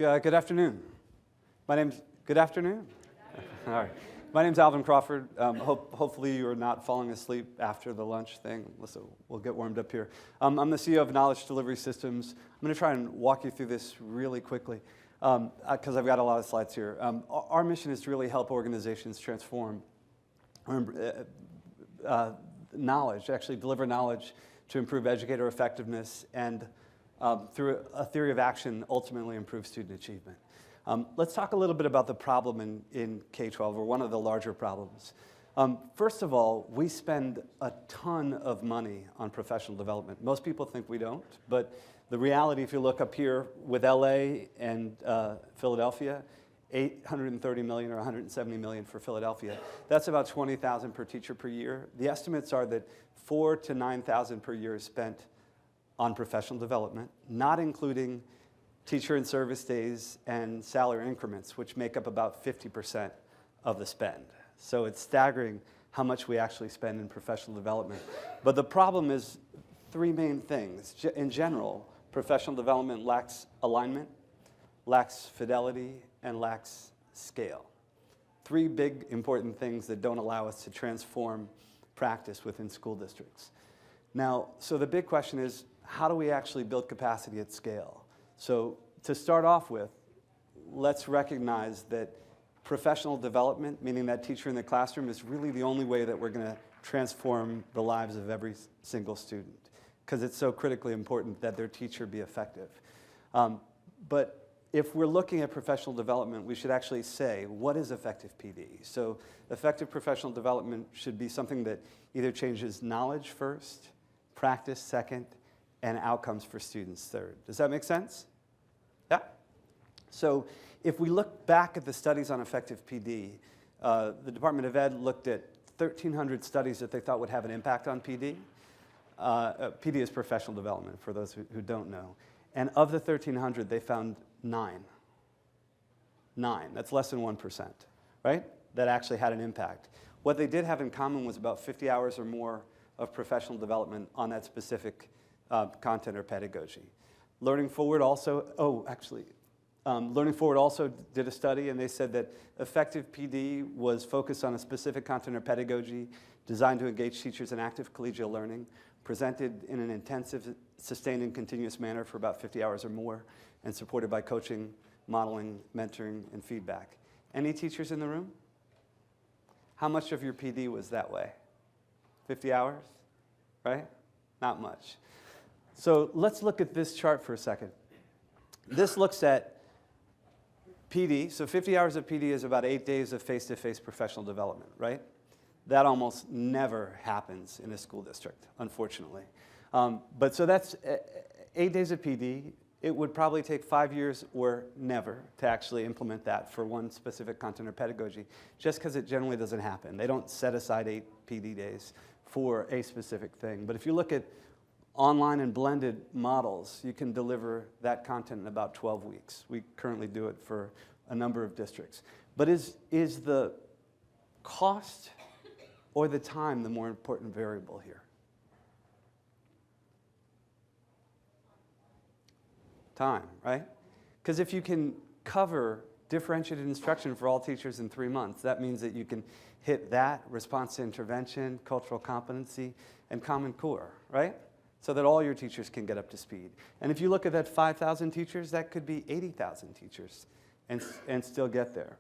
Good afternoon. Good afternoon. All right. My name's Alvin Crawford. Hopefully you are not falling asleep after the lunch thing. Listen, we'll get warmed up here. I'm the CEO of Knowledge Delivery Systems. I'm going to try and walk you through this really quickly because I've got a lot of slides here. Our mission is to really help organizations transform knowledge, actually deliver knowledge to improve educator effectiveness and through a theory of action, ultimately improve student achievement. Let's talk a little bit about the problem in K-12, or one of the larger problems. First of all, we spend a ton of money on professional development. Most people think we don't, but the reality, if you look up here with LA and Philadelphia, 830 million or 170 million for Philadelphia. That's about 20,000 per teacher per year. The estimates are that 4,000 to 9,000 per year is spent on professional development, not including teacher and service days and salary increments, which make up about 50% of the spend. So it's staggering how much we actually spend in professional development. But the problem is three main things. In general, professional development lacks alignment, lacks fidelity, and lacks scale. Three big important things that don't allow us to transform practice within school districts. Now, so the big question is, how do we actually build capacity at scale? So to start off with, let's recognize that professional development, meaning that teacher in the classroom, is really the only way that we're going to transform the lives of every single student, because it's so critically important that their teacher be effective. But if we're looking at professional development, we should actually say, what is effective PD? So effective professional development should be something that either changes knowledge first, practice second, and outcomes for students third. Does that make sense? Yeah? So if we look back at the studies on effective PD, the Department of Ed looked at 1,300 studies that they thought would have an impact on PD. PD is professional development, for those who don't know. And of the 1,300, they found 9. That's less than 1%, right? That actually had an impact. What they did have in common was about 50 hours or more of professional development on that specific content or pedagogy. Learning Forward also, Learning Forward also did a study, and they said that effective PD was focused on a specific content or pedagogy designed to engage teachers in active collegial learning, presented in an intensive, sustained, and continuous manner for about 50 hours or more, and supported by coaching, modeling, mentoring, and feedback. Any teachers in the room? How much of your PD was that way? 50 hours, right? Not much. So let's look at this chart for a second. This looks at PD. So 50 hours of PD is about 8 days of face-to-face professional development, right? That almost never happens in a school district, unfortunately. But so that's 8 days of PD. It would probably take 5 years or never to actually implement that for one specific content or pedagogy, just because it generally doesn't happen. They don't set aside 8 PD days for a specific thing. But if you look at online and blended models, you can deliver that content in about 12 weeks. We currently do it for a number of districts. But is the cost or the time the more important variable here? Time, right? Because if you can cover differentiated instruction for all teachers in 3 months, that means that you can hit that, response to intervention, cultural competency, and Common Core, right? So that all your teachers can get up to speed. And if you look at that 5,000 teachers, that could be 80,000 teachers and still get there.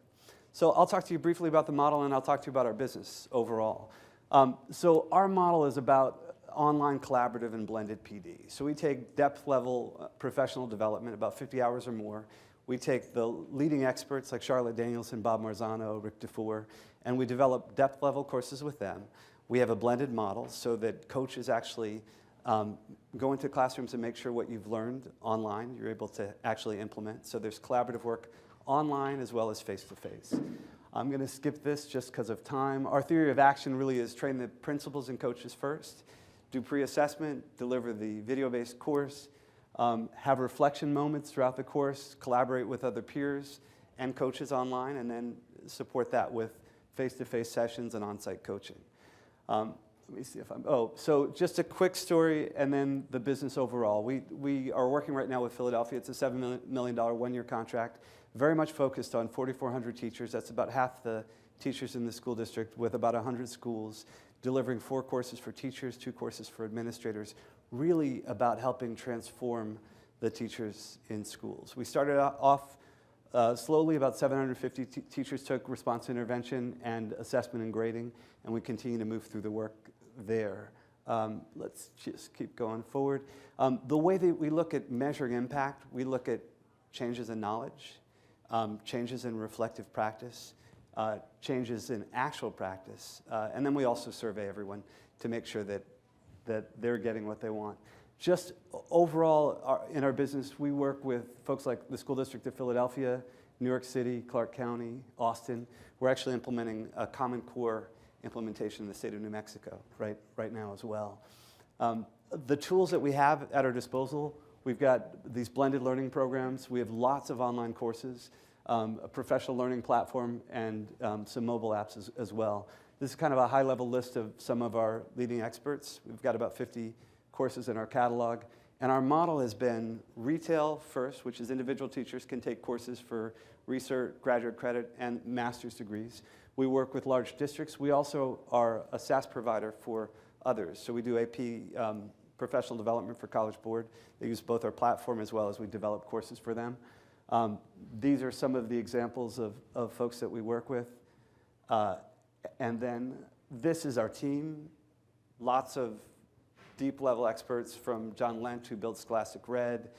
So I'll talk to you briefly about the model, and I'll talk to you about our business overall. So our model is about online collaborative and blended PD. So we take depth level professional development, about 50 hours or more. We take the leading experts like Charlotte Danielson, Bob Marzano, Rick Dufour, and we develop depth level courses with them. We have a blended model so that coaches actually go into classrooms and make sure what you've learned online, you're able to actually implement. So there's collaborative work online as well as face-to-face. I'm going to skip this just because of time. Our theory of action really is train the principals and coaches first, do pre-assessment, deliver the video-based course, have reflection moments throughout the course, collaborate with other peers and coaches online, and then support that with face-to-face sessions and on-site coaching. let me see if I'm, so just a quick story and then the business overall. We are working right now with Philadelphia. It's a $7 million one-year contract, very much focused on 4,400 teachers. That's about half the teachers in the school district, with about 100 schools, delivering 4 courses for teachers, 2 courses for administrators, really about helping transform the teachers in schools. We started off slowly. About 750 teachers took response intervention and assessment and grading, and we continue to move through the work there. Let's just keep going forward. The way that we look at measuring impact, we look at changes in knowledge, changes in reflective practice, changes in actual practice, and then we also survey everyone to make sure that they're getting what they want. Just overall, in our business, we work with folks like the School District of Philadelphia, New York City, Clark County, Austin. We're actually implementing a Common Core implementation in the state of New Mexico right now as well. The tools that we have at our disposal, we've got these blended learning programs. We have lots of online courses, a professional learning platform, and some mobile apps as well. This is kind of a high-level list of some of our leading experts. We've got about 50 courses in our catalog. And our model has been retail first, which is individual teachers can take courses for research, graduate credit, and master's degrees. We work with large districts. We also are a SaaS provider for others. So we do AP professional development for College Board. They use both our platform as well as we develop courses for them. These are some of the examples of folks that we work with. And then this is our team. Lots of deep-level experts, from John Lent, who built Scholastic Red,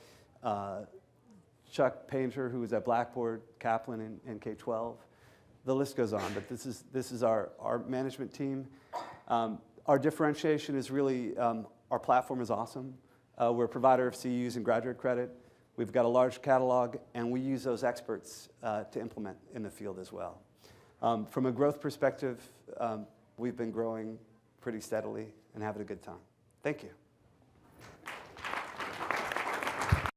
Chuck Painter, who was at Blackboard, Kaplan, and K-12. The list goes on, but this is our management team. Our differentiation is really, our platform is awesome. We're a provider of CEUs and graduate credit. We've got a large catalog, and we use those experts to implement in the field as well. From a growth perspective, we've been growing pretty steadily and having a good time. Thank you.